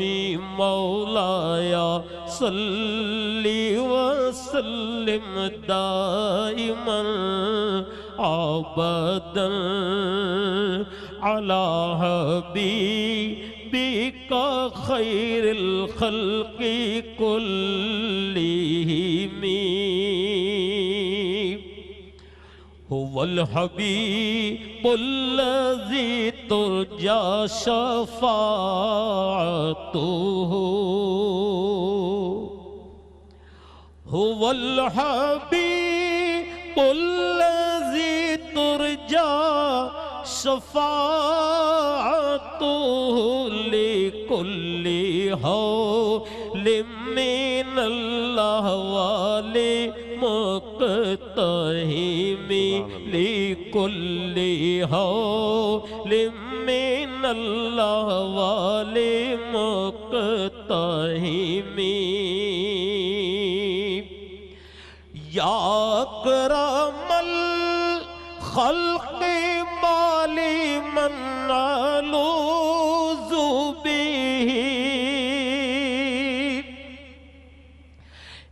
Speaker 3: مولایا صلی وسلم وسلم دائما ابدا على حبيبك خير الخلق كلهم هو الحبيب الذي ترجى شفاعته هو الحبيب الذي ترجى شفاعته لكل هول من الله ولمقتهم لكل هول من الله ولمقتهم يا أكرم الخلق ما لمن ألوذ به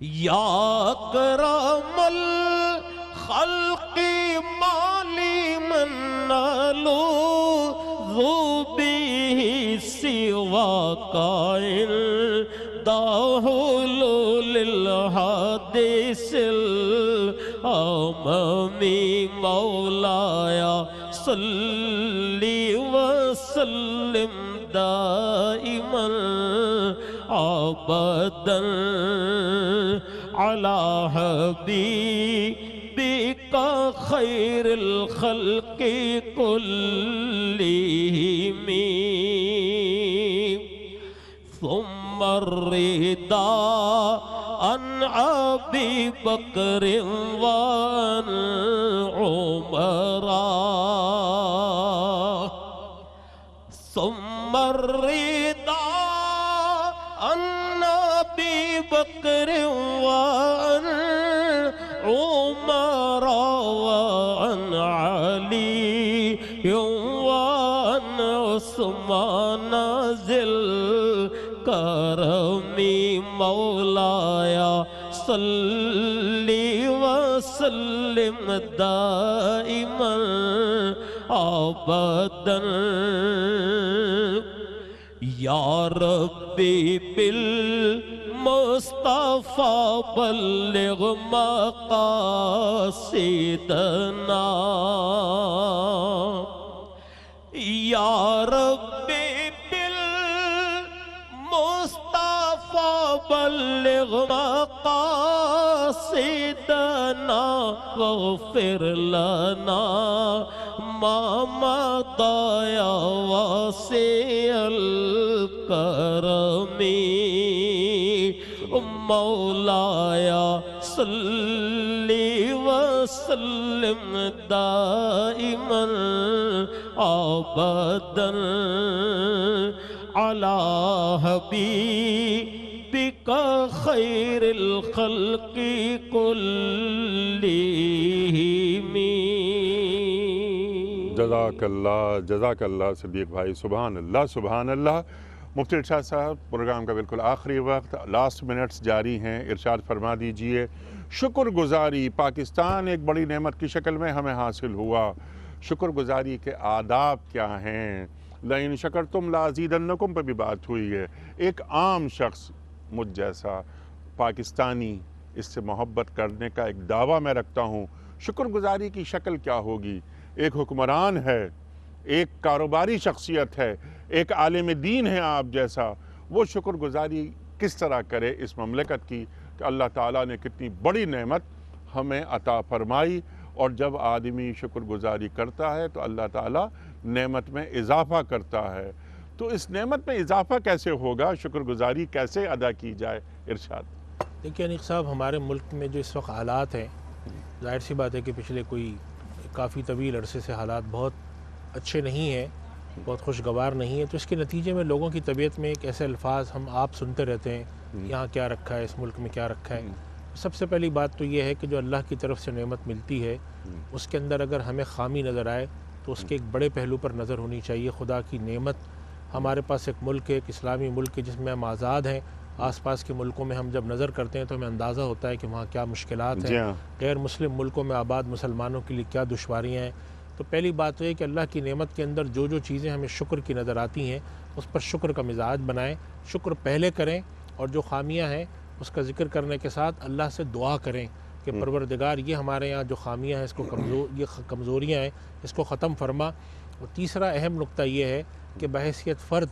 Speaker 3: يا أكرم الخلق ما لمن ألوذ به سواك عند حلول الحديث الأمامي مولاي صل وسلم دائما أبدا على حبيبك خير الخلق كلهم ثم الرضا عن أبي بكر وعن عمر ثم الرضا عن أبي بكر وعن عمر وعن علي وعن عثمان ذي الكرم مولاي صل وسلم دائما أبدا يا ربي بالمصطفى بلغ مقاصدنا يا ربي بالمصطفى بلغ مقاصدنا واغفر لنا ما مضى يا واسع الكرم مولاي صل وسلم دائما أبدا على حبيبك خير الخلق كلهم
Speaker 2: جزاک اللہ صدیق بھائی، سبحان اللہ۔ مفتی ارشاد صاحب، پروگرام کا بالکل آخری وقت، لاسٹ منٹس جاری ہیں، ارشاد فرما دیجئے شکر گزاری پاکستان ایک بڑی نعمت کی شکل میں ہمیں حاصل ہوا، شکر گزاری کے آداب کیا ہیں؟ لَإِن شَكَرْتُمْ لَأَزِيدَنَّكُمْ پہ بھی بات ہوئی ہے۔ ایک عام شخص مجھ جیسا پاکستانی اس سے محبت کرنے کا ایک دعویٰ میں رکھتا ہوں، شکر گزاری کی شکل کیا ہوگی؟ ایک حکمران ہے، ایک کاروباری شخصیت ہے، ایک عالم دین ہے آپ جیسا، وہ شکر گزاری کس طرح کرے اس مملکت کی کہ اللہ تعالیٰ نے کتنی بڑی نعمت ہمیں عطا فرمائی، اور جب آدمی شکر گزاری کرتا ہے تو اللہ تعالیٰ نعمت میں اضافہ کرتا ہے۔ تو اس نعمت میں اضافہ کیسے ہوگا؟ شکر گزاری کیسے ادا کی جائے؟ ارشاد۔
Speaker 5: دیکھیے انیق صاحب، ہمارے ملک میں جو اس وقت حالات ہیں، ظاہر سی بات ہے کہ پچھلے کوئی کافی طویل عرصے سے حالات بہت اچھے نہیں ہیں، بہت خوشگوار نہیں ہیں، تو اس کے نتیجے میں لوگوں کی طبیعت میں ایک ایسے الفاظ ہم آپ سنتے رہتے ہیں، یہاں کیا رکھا ہے، اس ملک میں کیا رکھا ہے۔ سب سے پہلی بات تو یہ ہے کہ جو اللہ کی طرف سے نعمت ملتی ہے اس کے اندر اگر ہمیں خامی نظر آئے تو اس کے ایک بڑے پہلو پر نظر ہونی چاہیے۔ خدا کی نعمت، ہمارے پاس ایک ملک ہے، ایک اسلامی ملک ہے جس میں ہم آزاد ہیں، آس پاس کے ملکوں میں ہم جب نظر کرتے ہیں تو ہمیں اندازہ ہوتا ہے کہ وہاں کیا مشکلات
Speaker 2: جی
Speaker 5: ہیں،
Speaker 2: ہاں،
Speaker 5: غیر مسلم ملکوں میں آباد مسلمانوں کے لیے کیا دشواریاں ہیں۔ تو پہلی بات تو یہ کہ اللہ کی نعمت کے اندر جو جو چیزیں ہمیں شکر کی نظر آتی ہیں اس پر شکر کا مزاج بنائیں، شکر پہلے کریں، اور جو خامیاں ہیں اس کا ذکر کرنے کے ساتھ اللہ سے دعا کریں کہ پروردگار یہ ہمارے یہاں جو خامیاں ہیں اس کو یہ کمزوریاں ہیں اس کو ختم فرما۔ اور تیسرا اہم نقطہ یہ ہے کہ بحیثیت فرد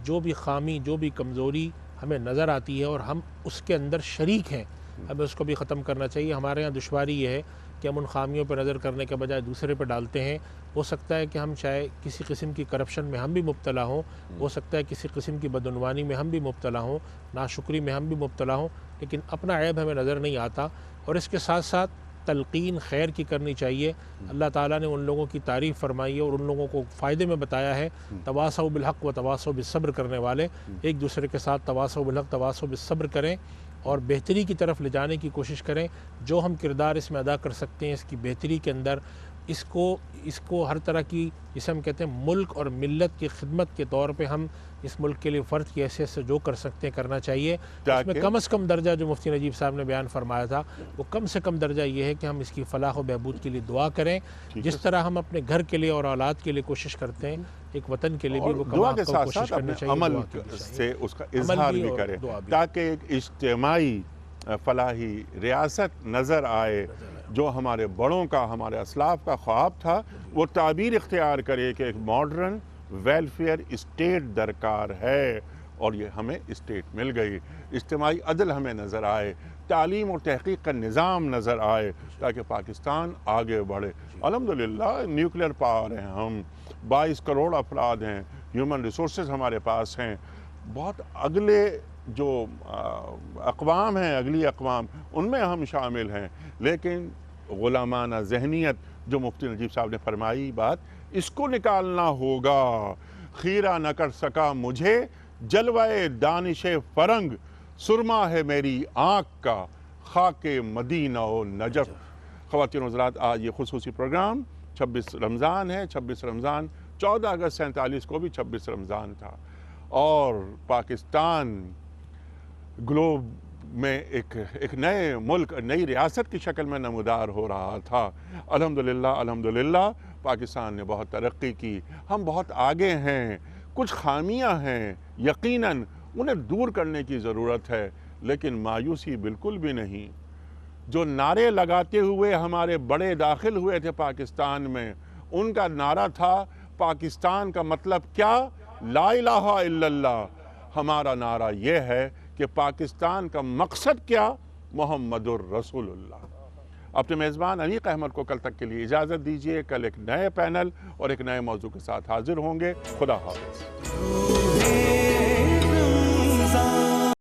Speaker 5: جو بھی خامی، جو بھی کمزوری ہمیں نظر آتی ہے اور ہم اس کے اندر شریک ہیں، ہمیں اس کو بھی ختم کرنا چاہیے۔ ہمارے یہاں دشواری یہ ہے کہ ہم ان خامیوں پہ نظر کرنے کے بجائے دوسرے پہ ڈالتے ہیں۔ ہو سکتا ہے کہ ہم چاہے کسی قسم کی کرپشن میں ہم بھی مبتلا ہوں، ہو سکتا ہے کسی قسم کی بدعنوانی میں ہم بھی مبتلا ہوں، ناشکری میں ہم بھی مبتلا ہوں، لیکن اپنا عیب ہمیں نظر نہیں آتا۔ اور اس کے ساتھ ساتھ تلقین خیر کی کرنی چاہیے۔ اللہ تعالیٰ نے ان لوگوں کی تعریف فرمائی ہے اور ان لوگوں کو فائدے میں بتایا ہے، تواصوا بالحق و تواصوا بالصبر کرنے والے ایک دوسرے کے ساتھ تواصوا بالحق تواصوا بالصبر کریں اور بہتری کی طرف لے جانے کی کوشش کریں۔ جو ہم کردار اس میں ادا کر سکتے ہیں اس کی بہتری کے اندر، اس کو ہر طرح کی، جسے ہم کہتے ہیں ملک اور ملت کی خدمت کے طور پہ ہم اس ملک کے لیے فرد کی حیثیت سے جو کر سکتے ہیں کرنا چاہیے۔ اس میں کم از کم درجہ جو مفتی نجیب صاحب نے بیان فرمایا تھا وہ کم سے کم درجہ یہ ہے کہ ہم اس کی فلاح و بہبود کے لیے دعا کریں، جس طرح ہم اپنے گھر کے لیے اور اولاد کے لیے کوشش کرتے ہیں، ایک وطن کے لیے بھی وہ
Speaker 2: دعا کے ساتھ
Speaker 5: کوشش
Speaker 2: ساتھ
Speaker 5: کرنی
Speaker 2: اپنے
Speaker 5: چاہیے،
Speaker 2: عمل
Speaker 5: دعا کرنی چاہیے۔
Speaker 2: سے اس کا
Speaker 5: عمل
Speaker 2: اظہار
Speaker 5: بھی
Speaker 2: بھی
Speaker 5: اور
Speaker 2: کریں
Speaker 5: دعا بھی۔
Speaker 2: تاکہ ایک اجتماعی فلاحی ریاست نظر آئے۔ جو ہمارے بڑوں کا، ہمارے اسلاف کا خواب تھا وہ تعبیر اختیار کرے کہ ایک ماڈرن ویلفیئر اسٹیٹ درکار ہے، اور یہ ہمیں اسٹیٹ مل گئی۔ اجتماعی عدل ہمیں نظر آئے، تعلیم اور تحقیق کا نظام نظر آئے تاکہ پاکستان آگے بڑھے۔ الحمدللہ نیوکلیر پاور ہیں ہم، 22 کروڑ افراد ہیں، ہیومن ریسورسز ہمارے پاس ہیں، بہت اگلے جو اقوام ہیں، اگلی اقوام ان میں ہم شامل ہیں، لیکن غلامانہ ذہنیت جو مفتی نجیب صاحب نے فرمائی بات، اس کو نکالنا ہوگا۔ خیرہ نہ کر سکا مجھے جلوہ دانش فرنگ، سرما ہے میری آنکھ کا خاک مدینہ و نجف۔ خواتین و حضرات، آج یہ خصوصی پروگرام 26 رمضان ہے۔ 26 رمضان 14 اگست 47 کو بھی 26 رمضان تھا، اور پاکستان گلوب میں ایک نئے ملک، نئی ریاست کی شکل میں نمودار ہو رہا تھا۔ الحمدللہ پاکستان نے بہت ترقی کی، ہم بہت آگے ہیں۔ کچھ خامیاں ہیں یقیناً، انہیں دور کرنے کی ضرورت ہے، لیکن مایوسی بالکل بھی نہیں۔ جو نعرے لگاتے ہوئے ہمارے بڑے داخل ہوئے تھے پاکستان میں، ان کا نعرہ تھا پاکستان کا مطلب کیا؟ لا الہ الا اللہ۔ ہمارا نعرہ یہ ہے کہ پاکستان کا مقصد کیا؟ محمد الرسول اللہ۔ اپنے میزبان انیق احمد کو کل تک کے لیے اجازت دیجیے، کل ایک نئے پینل اور ایک نئے موضوع کے ساتھ حاضر ہوں گے۔ خدا حافظ۔